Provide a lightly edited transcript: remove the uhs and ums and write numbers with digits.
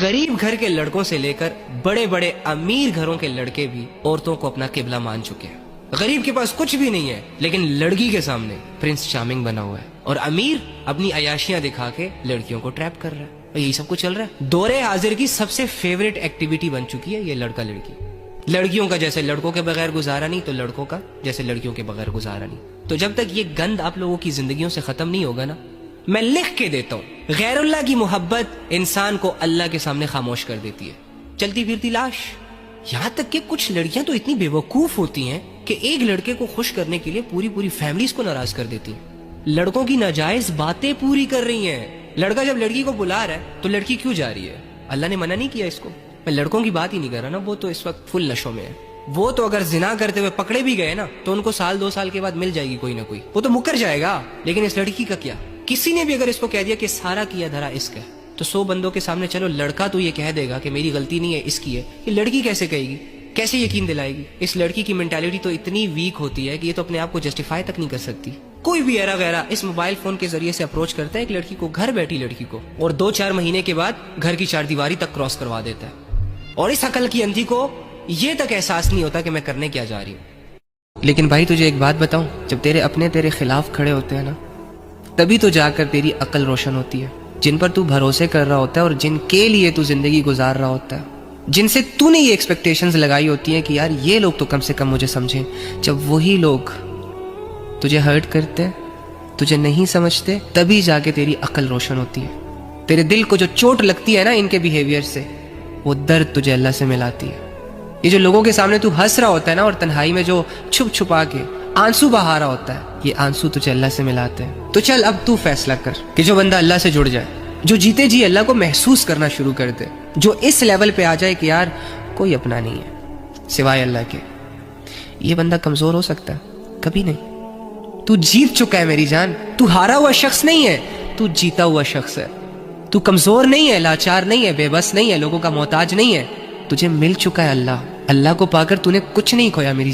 غریب گھر کے لڑکوں سے لے کر بڑے بڑے امیر گھروں کے لڑکے بھی عورتوں کو اپنا قبلہ مان چکے ہیں۔ غریب کے پاس کچھ بھی نہیں ہے لیکن لڑکی کے سامنے پرنس چارمنگ بنا ہوا ہے، اور امیر اپنی عیاشیاں دکھا کے لڑکیوں کو ٹریپ کر رہا ہے، اور یہی سب کچھ چل رہا ہے۔ دور حاضر کی سب سے فیوریٹ ایکٹیویٹی بن چکی ہے یہ لڑکا لڑکی۔ لڑکیوں کا جیسے لڑکوں کے بغیر گزارا نہیں، تو لڑکوں کا جیسے لڑکیوں کے بغیر گزارا نہیں۔ تو جب تک یہ گند آپ لوگوں کی زندگیوں سے ختم نہیں ہوگا نا، میں لکھ کے دیتا ہوں، غیر اللہ کی محبت انسان کو اللہ کے سامنے خاموش کر دیتی ہے، چلتی پھرتی لاش۔ یہاں تک کہ کچھ لڑکیاں تو اتنی بے وقوف ہوتی ہیں کہ ایک لڑکے کو خوش کرنے کے لیے پوری فیملیز کو ناراض کر دیتی ہیں، لڑکوں کی ناجائز باتیں پوری کر رہی ہیں۔ لڑکا جب لڑکی کو بلا رہا ہے تو لڑکی کیوں جا رہی ہے؟ اللہ نے منع نہیں کیا اس کو۔ میں لڑکوں کی بات ہی نہیں کر رہا نا، وہ تو اس وقت فل نشوں میں ہے۔ وہ تو اگر زنا کرتے ہوئے پکڑے بھی گئے نا تو ان کو سال 2 سال کے بعد مل جائے گی کوئی نہ کوئی، وہ تو مکر جائے گا۔ لیکن اس لڑکی کا کیا؟ کسی نے بھی اگر اس کو کہہ دیا کہ سارا کیا دھرا اس کا، تو 100 بندوں کے سامنے چلو لڑکا تو یہ کہہ دے گا کہ میری غلطی نہیں ہے، اس کی ہے، یہ لڑکی کیسے کہے گی؟ کیسے یقین دلائے گی؟ اس لڑکی کی مینٹالٹی تو اتنی ویک ہوتی ہے کہ یہ تو اپنے آپ کو جسٹیفائی تک نہیں کر سکتی۔ کوئی بھی ایرا غیرہ اس موبائل فون کے ذریعے سے اپروچ کرتا ہے ایک لڑکی کو، گھر بیٹھی لڑکی کو، اور 2-4 مہینے کے بعد گھر کی 4 دیواری تک کراس کروا دیتا ہے، اور اس عقل کی اندھی کو یہ تک احساس نہیں ہوتا کہ میں کرنے کیا جا رہی ہوں۔ لیکن بھائی تجھے ایک بات بتاؤں، جب تیرے اپنے تیرے خلاف کھڑے ہوتے ہیں نا، تبھی تو جا کر تیری عقل روشن ہوتی ہے۔ جن پر تو بھروسے کر رہا ہوتا ہے اور جن کے لیے تو زندگی گزار رہا ہوتا ہے، جن سے تو نے یہ ایکسپیکٹیشنز لگائی ہوتی ہیں کہ یار یہ لوگ تو کم سے کم مجھے سمجھیں، جب وہی لوگ تجھے ہرٹ کرتے ہیں، تجھے نہیں سمجھتے، تبھی جا کے تیری عقل روشن ہوتی ہے۔ تیرے دل کو جو چوٹ لگتی ہے نا ان کے بیہیویئر سے، وہ درد تجھے اللہ سے ملاتی ہے۔ یہ جو لوگوں کے سامنے تو ہنس رہا ہوتا ہے نا، اور تنہائی میں جو چھپ چھپا کے آنسو بہا رہا ہوتا ہے، یہ آنسو تجھے اللہ سے ملاتے ہیں۔ تو چل اب تو فیصلہ کر کہ جو بندہ اللہ سے جڑ جائے، جو جیتے جی اللہ کو محسوس کرنا شروع کر دے، جو اس لیول پہ آ جائے کہ یار کوئی اپنا نہیں ہے سوائے اللہ کے، یہ بندہ کمزور ہو سکتا ہے؟ کبھی نہیں۔ تو جیت چکا ہے میری جان، تو ہارا ہوا شخص نہیں ہے، تو جیتا ہوا شخص ہے۔ تو کمزور نہیں ہے، لاچار نہیں ہے، بے بس نہیں ہے، لوگوں کا محتاج نہیں ہے، تجھے مل چکا ہے اللہ۔ اللہ کو پا کر تو نے کچھ نہیں کھویا میری